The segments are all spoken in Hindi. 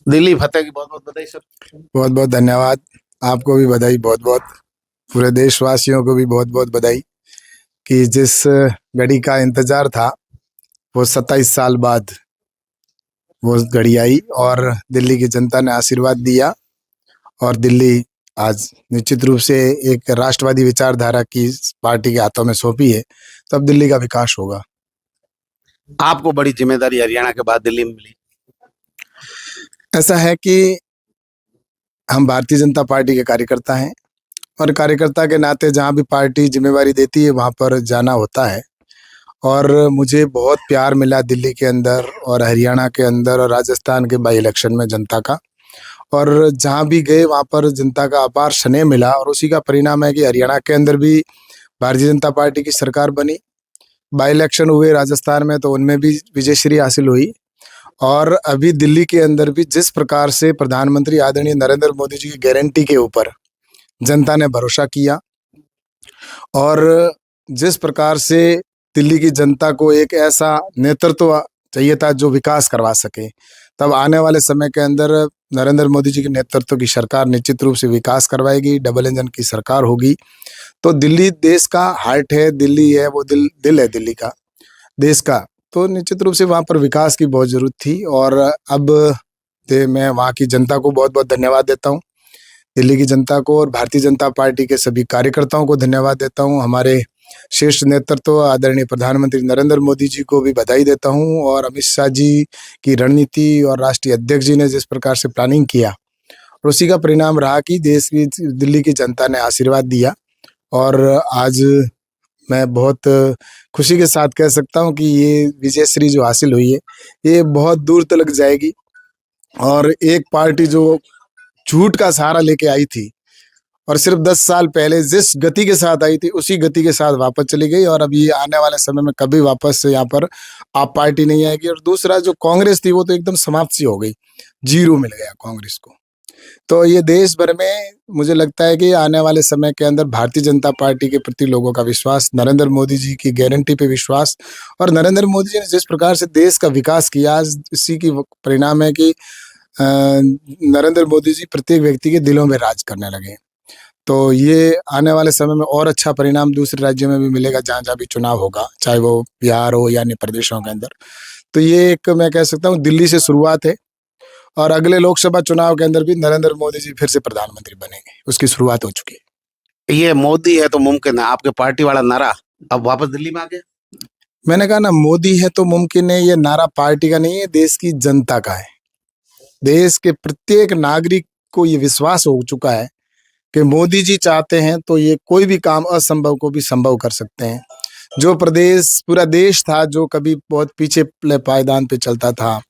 दिल्ली फतेह की बहुत बहुत बधाई सर। बहुत बहुत धन्यवाद। आपको भी बधाई बहुत बहुत। पूरे देशवासियों को भी बहुत बहुत बधाई कि जिस घड़ी का इंतजार था वो 27 साल बाद वो घड़ी आई और दिल्ली की जनता ने आशीर्वाद दिया और दिल्ली आज निश्चित रूप से एक राष्ट्रवादी विचारधारा की पार्टी के हाथों में सौंपी है। तो अब दिल्ली का विकास होगा। आपको बड़ी जिम्मेदारी हरियाणा के बाद दिल्ली में मिली। ऐसा है कि हम भारतीय जनता पार्टी के कार्यकर्ता हैं और कार्यकर्ता के नाते जहाँ भी पार्टी जिम्मेवारी देती है वहाँ पर जाना होता है। और मुझे बहुत प्यार मिला दिल्ली के अंदर और हरियाणा के अंदर और राजस्थान के बाई इलेक्शन में जनता का। और जहाँ भी गए वहाँ पर जनता का अपार स्नेह मिला और उसी का परिणाम है कि हरियाणा के अंदर भी भारतीय जनता पार्टी की सरकार बनी। बाई इलेक्शन हुए राजस्थान में तो उनमें भी विजयश्री हासिल हुई। और अभी दिल्ली के अंदर भी जिस प्रकार से प्रधानमंत्री आदरणीय नरेंद्र मोदी जी की गारंटी के ऊपर जनता ने भरोसा किया और जिस प्रकार से दिल्ली की जनता को एक ऐसा नेतृत्व चाहिए था जो विकास करवा सके, तब आने वाले समय के अंदर नरेंद्र मोदी जी के नेतृत्व की सरकार निश्चित रूप से विकास करवाएगी। डबल इंजन की सरकार होगी। तो दिल्ली देश का हार्ट है, दिल्ली है वो दिल है दिल्ली का, देश का। तो निश्चित रूप से वहाँ पर विकास की बहुत जरूरत थी और अब मैं वहाँ की जनता को बहुत बहुत धन्यवाद देता हूँ। दिल्ली की जनता को और भारतीय जनता पार्टी के सभी कार्यकर्ताओं को धन्यवाद देता हूँ। हमारे शीर्ष नेतृत्व आदरणीय प्रधानमंत्री नरेंद्र मोदी जी को भी बधाई देता हूँ और अमित शाह जी की रणनीति और राष्ट्रीय अध्यक्ष जी ने जिस प्रकार से प्लानिंग किया और उसी का परिणाम रहा कि देश की दिल्ली की जनता ने आशीर्वाद दिया। और आज मैं बहुत खुशी के साथ कह सकता हूँ कि ये विजयश्री जो हासिल हुई है ये बहुत दूर तक जाएगी। और एक पार्टी जो झूठ का सहारा लेके आई थी और सिर्फ 10 साल पहले जिस गति के साथ आई थी उसी गति के साथ वापस चली गई और अब ये आने वाले समय में कभी वापस यहाँ पर आप पार्टी नहीं आएगी। और दूसरा जो कांग्रेस थी वो तो एकदम समाप्त सी हो गई, जीरो मिल गया कांग्रेस को। तो ये देश भर में मुझे लगता है कि आने वाले समय के अंदर भारतीय जनता पार्टी के प्रति लोगों का विश्वास, नरेंद्र मोदी जी की गारंटी पे विश्वास और नरेंद्र मोदी जी ने जिस प्रकार से देश का विकास किया आज इसी की परिणाम है कि नरेंद्र मोदी जी प्रत्येक व्यक्ति के दिलों में राज करने लगे। तो ये आने वाले समय में और अच्छा परिणाम दूसरे राज्यों में भी मिलेगा जहाँ जहाँ भी चुनाव होगा, चाहे वो बिहार हो या अन्य प्रदेशों के अंदर। तो ये एक मैं कह सकता हूँ दिल्ली से शुरुआत है और अगले लोकसभा चुनाव के अंदर भी नरेंद्र मोदी जी फिर से प्रधानमंत्री बनेंगे, उसकी शुरुआत हो चुकी है। ये मोदी है तो मुमकिन है, आपके पार्टी वाला नारा अब वापस दिल्ली में आ गया। मैंने कहा ना, मोदी है तो मुमकिन है, ये नारा पार्टी का नहीं है, देश की जनता का है। देश के प्रत्येक नागरिक को ये विश्वास हो चुका है कि मोदी जी चाहते हैं तो ये कोई भी काम असंभव को भी संभव कर सकते हैं। जो प्रदेश पूरा देश था जो कभी बहुत पीछे पायदान पे चलता था,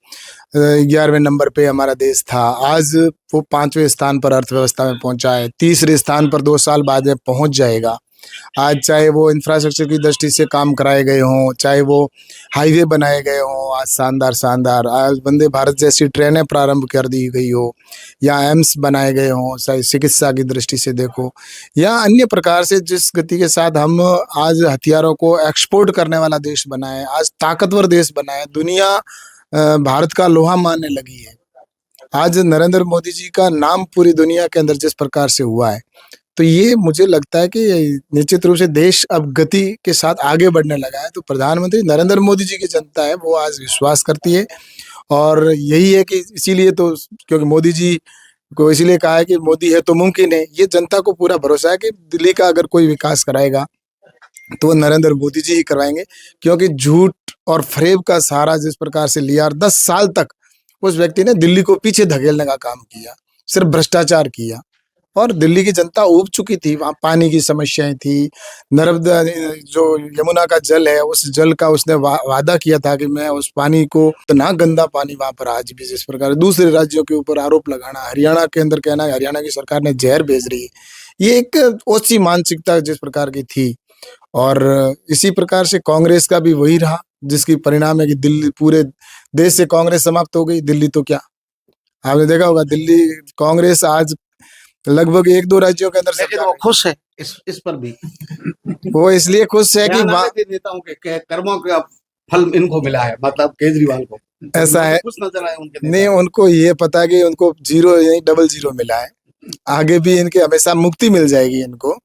11वें नंबर पे हमारा देश था, आज वो 5वें स्थान पर अर्थव्यवस्था में पहुंचा है, तीसरे स्थान पर 2 साल बाद में पहुंच जाएगा। आज चाहे वो इंफ्रास्ट्रक्चर की दृष्टि से काम कराए गए हों, चाहे वो हाईवे बनाए गए हों, आज शानदार शानदार, आज वंदे भारत जैसी ट्रेनें प्रारंभ कर दी गई हो, या एम्स बनाए गए हों, चाहे चिकित्सा की दृष्टि से देखो या अन्य प्रकार से जिस गति के साथ हम आज हथियारों को एक्सपोर्ट करने वाला देश बनाए, आज ताकतवर देश बनाए, दुनिया भारत का लोहा मानने लगी है। आज नरेंद्र मोदी जी का नाम पूरी दुनिया के अंदर जिस प्रकार से हुआ है, तो ये मुझे लगता है कि निश्चित रूप से देश अब गति के साथ आगे बढ़ने लगा है। तो प्रधानमंत्री नरेंद्र मोदी जी की जनता है वो आज विश्वास करती है और यही है कि इसीलिए तो, क्योंकि मोदी जी को इसीलिए कहा है कि मोदी है तो मुमकिन है, ये जनता को पूरा भरोसा है कि दिल्ली का अगर कोई विकास कराएगा तो वो नरेंद्र मोदी जी ही करवाएंगे। क्योंकि झूठ और फरेब का सहारा जिस प्रकार से लिया और 10 साल तक उस व्यक्ति ने दिल्ली को पीछे धकेलने का काम किया, सिर्फ भ्रष्टाचार किया और दिल्ली की जनता ऊब चुकी थी। वहाँ पानी की समस्याएं थी, नर्मदा जो यमुना का जल है उस जल का उसने वादा किया था कि मैं उस पानी को, इतना गंदा पानी वहां पर आज भी जिस प्रकार दूसरे राज्यों के ऊपर आरोप लगाना, हरियाणा के अंदर कहना है हरियाणा की सरकार ने जहर भेज रही है, ये एक ओछी मानसिकता जिस प्रकार की थी। और इसी प्रकार से कांग्रेस का भी वही रहा जिसकी परिणाम है कि दिल्ली, पूरे देश से कांग्रेस समाप्त हो गई, दिल्ली तो क्या, आपने देखा होगा दिल्ली कांग्रेस आज लगभग 1-2 राज्यों के अंदर लेकिन वो खुश है इस पर भी। वो इसलिए खुश है कि नेताओं के कर्मों का फल इनको मिला है, मतलब केजरीवाल को। ऐसा है, कुछ नजर आए उनके नहीं नेता। उनको ये पता कि उनको जीरो नहीं डबल जीरो मिला है, आगे भी इनके हमेशा मुक्ति मिल जाएगी इनको,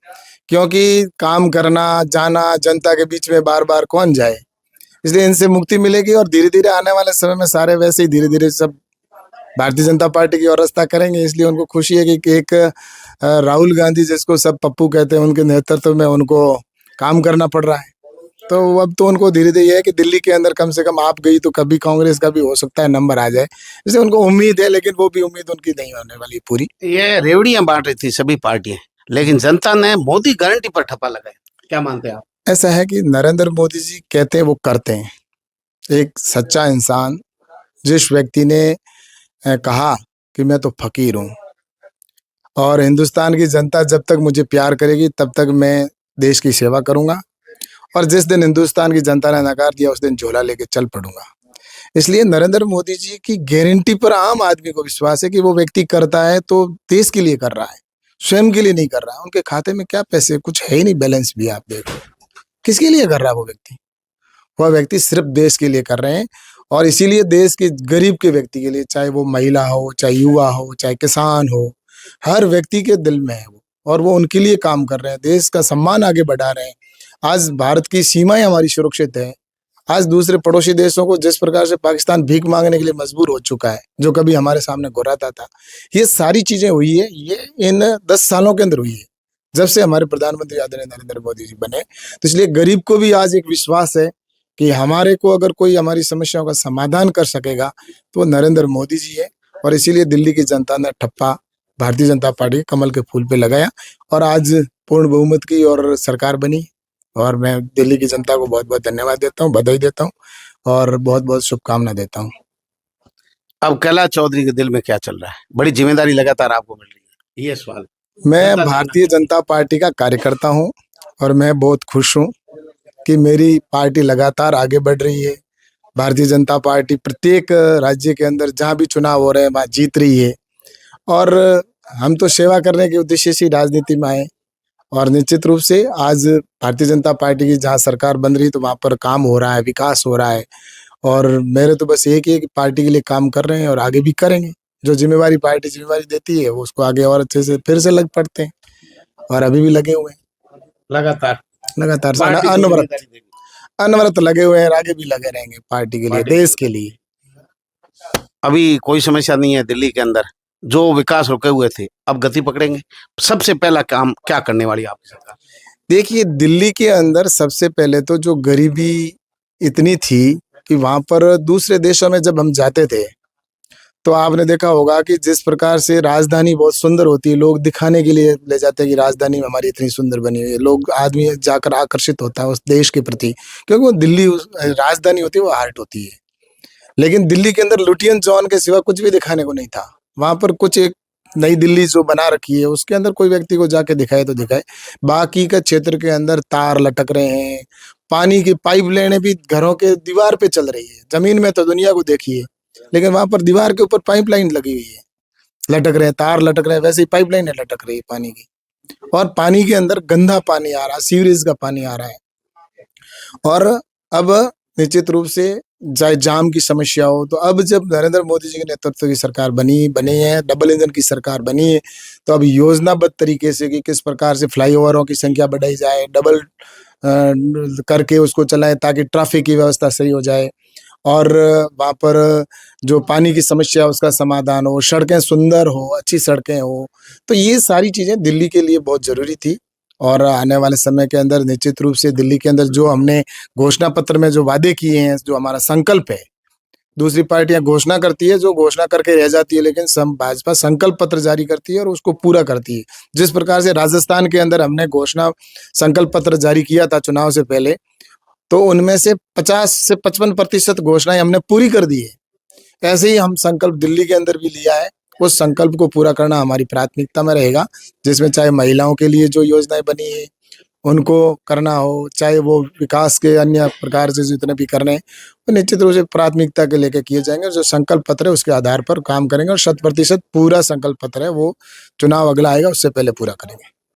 क्योंकि काम करना जाना जनता के बीच में बार बार कौन जाए, इसलिए इनसे मुक्ति मिलेगी। और धीरे धीरे आने वाले समय में सारे वैसे ही धीरे धीरे सब भारतीय जनता पार्टी की ओर रास्ता करेंगे। इसलिए उनको खुशी है कि एक राहुल गांधी जिसको सब पप्पू कहते हैं, उनके नेतृत्व में उनको काम करना पड़ रहा है। तो अब तो उनको धीरे धीरे ये है कि दिल्ली के अंदर कम से कम आप गई तो कभी कांग्रेस का भी हो सकता है नंबर आ जाए, इसलिए उनको उम्मीद है, लेकिन वो भी उम्मीद उनकी नहीं होने वाली पूरी। ये रेवड़ियां बांट रही थी सभी पार्टियां, लेकिन जनता ने मोदी गारंटी पर ठप्पा लगाया। क्या मानते हैं आप? ऐसा है कि नरेंद्र मोदी जी कहते हैं वो करते हैं। एक सच्चा इंसान, जिस व्यक्ति ने कहा कि मैं तो फकीर हूँ और हिंदुस्तान की जनता जब तक मुझे प्यार करेगी तब तक मैं देश की सेवा करूंगा, और जिस दिन हिंदुस्तान की जनता ने नकार दिया उस दिन झोला लेके चल पड़ूंगा। इसलिए नरेंद्र मोदी जी की गारंटी पर आम आदमी को विश्वास है कि वो व्यक्ति करता है तो देश के लिए कर रहा है, स्वयं के लिए नहीं कर रहा है। उनके खाते में क्या पैसे, कुछ है ही नहीं, बैलेंस भी आप देखो, किसके लिए कर रहा है वो व्यक्ति? वह व्यक्ति सिर्फ देश के लिए कर रहे हैं, और इसीलिए देश के गरीब के व्यक्ति के लिए, चाहे वो महिला हो, चाहे युवा हो, चाहे किसान हो, हर व्यक्ति के दिल में है वो, और वो उनके लिए काम कर रहे हैं, देश का सम्मान आगे बढ़ा रहे हैं। आज भारत की सीमाएं हमारी सुरक्षित है। आज दूसरे पड़ोसी देशों को जिस प्रकार से पाकिस्तान भीख मांगने के लिए मजबूर हो चुका है, जो कभी हमारे सामने घुराता था, ये सारी चीजें हुई है, ये इन 10 सालों के अंदर हुई है, जब से हमारे प्रधानमंत्री आदरणीय नरेंद्र मोदी जी बने। तो इसलिए गरीब को भी आज एक विश्वास है कि हमारे को अगर कोई हमारी समस्याओं का समाधान कर सकेगा तो वो नरेंद्र मोदी जी है। और इसीलिए दिल्ली की जनता ने ठप्पा भारतीय जनता पार्टी के कमल के फूल पे लगाया, और आज पूर्ण बहुमत की और सरकार बनी। और मैं दिल्ली की जनता को बहुत बहुत धन्यवाद देता हूँ, बधाई देता हूँ और बहुत बहुत शुभकामना देता हूँ। अब कैलाश चौधरी के दिल में क्या चल रहा है? बड़ी जिम्मेदारी लगातार आपको मिल रही है, ये सवाल मैं जनता से भारतीय जनता पार्टी का कार्यकर्ता हूँ और मैं बहुत खुश हूँ कि मेरी पार्टी लगातार आगे बढ़ रही है। भारतीय जनता पार्टी प्रत्येक राज्य के अंदर जहाँ भी चुनाव हो रहे हैं वहाँ जीत रही है, और हम तो सेवा करने के उद्देश्य से राजनीति में आए। और निश्चित रूप से आज भारतीय जनता पार्टी की जहाँ सरकार बन रही है तो वहाँ पर काम हो रहा है, विकास हो रहा है, और मेरे तो बस एक ही है कि पार्टी के लिए काम कर रहे हैं और आगे भी करेंगे। जो जिम्मेवारी पार्टी जिम्मेवारी देती है वो उसको आगे और अच्छे से फिर से लग पड़ते हैं, और अभी भी लगे हुए हैं लगातार लगातार पार्टी को अनवरत जिम्मेदारी देगी। अनवरत लगे हुए हैं, और आगे भी लगे रहेंगे पार्टी के लिए, पार्टी देश के लिए। अभी कोई समस्या नहीं है दिल्ली के अंदर, जो विकास रुके हुए थे अब गति पकड़ेंगे। सबसे पहला काम क्या करने वाली है आपकी सरकार? देखिए, दिल्ली के अंदर सबसे पहले तो जो गरीबी इतनी थी कि वहां पर दूसरे देशों में जब हम जाते थे तो आपने देखा होगा कि जिस प्रकार से राजधानी बहुत सुंदर होती है, लोग दिखाने के लिए ले जाते हैं कि राजधानी हमारी इतनी सुंदर बनी हुई है, लोग आदमी जाकर आकर्षित होता है उस देश के प्रति, क्योंकि वो दिल्ली राजधानी होती है, वो हार्ट होती है। लेकिन दिल्ली के अंदर लुटियन जॉन के सिवा कुछ भी दिखाने को नहीं था। वहां पर कुछ एक नई दिल्ली जो बना रखी है उसके अंदर कोई व्यक्ति को जाके दिखाए तो दिखाए, बाकी का क्षेत्र के अंदर तार लटक रहे हैं, पानी की पाइप लाइनें भी घरों के दीवार पे चल रही है। जमीन में तो दुनिया को देखिए, लेकिन वहां पर दीवार के ऊपर पाइप लाइन लगी हुई है, लटक रहे हैं, तार लटक रहे हैं, वैसे ही पाइप लाइनें लटक रही है पानी की। और पानी के अंदर गंदा पानी आ रहा है, सीवरेज का पानी आ रहा है। और अब निश्चित रूप से चाहे जाम की समस्या हो, तो अब जब नरेंद्र मोदी जी के नेतृत्व की सरकार बनी है, डबल इंजन की सरकार बनी है, तो अब योजनाबद्ध तरीके से कि किस प्रकार से फ्लाईओवरों की संख्या बढ़ाई जाए, डबल करके उसको चलाएं ताकि ट्रैफिक की व्यवस्था सही हो जाए, और वहाँ पर जो पानी की समस्या उसका समाधान हो, सड़कें सुंदर हो, अच्छी सड़कें हो। तो ये सारी चीज़ें दिल्ली के लिए बहुत ज़रूरी थी, और आने वाले समय के अंदर निश्चित रूप से दिल्ली के अंदर जो हमने घोषणा पत्र में जो वादे किए हैं, जो हमारा संकल्प है, दूसरी पार्टियां घोषणा करती है, जो घोषणा करके रह जाती है, लेकिन भाजपा संकल्प पत्र जारी करती है और उसको पूरा करती है। जिस प्रकार से राजस्थान के अंदर हमने घोषणा संकल्प पत्र जारी किया था चुनाव से पहले, तो उनमें से 50 से 55% घोषणाएं हमने पूरी कर दी है। ऐसे ही हम संकल्प दिल्ली के अंदर भी लिया है, उस संकल्प को पूरा करना हमारी प्राथमिकता में रहेगा, जिसमें चाहे महिलाओं के लिए जो योजनाएं बनी है उनको करना हो, चाहे वो विकास के अन्य प्रकार से जितने भी करने हैं, वो निश्चित रूप से प्राथमिकता के लेके किए जाएंगे। जो संकल्प पत्र है उसके आधार पर काम करेंगे, और 100% पूरा संकल्प पत्र है वो चुनाव अगला आएगा उससे पहले पूरा करेंगे।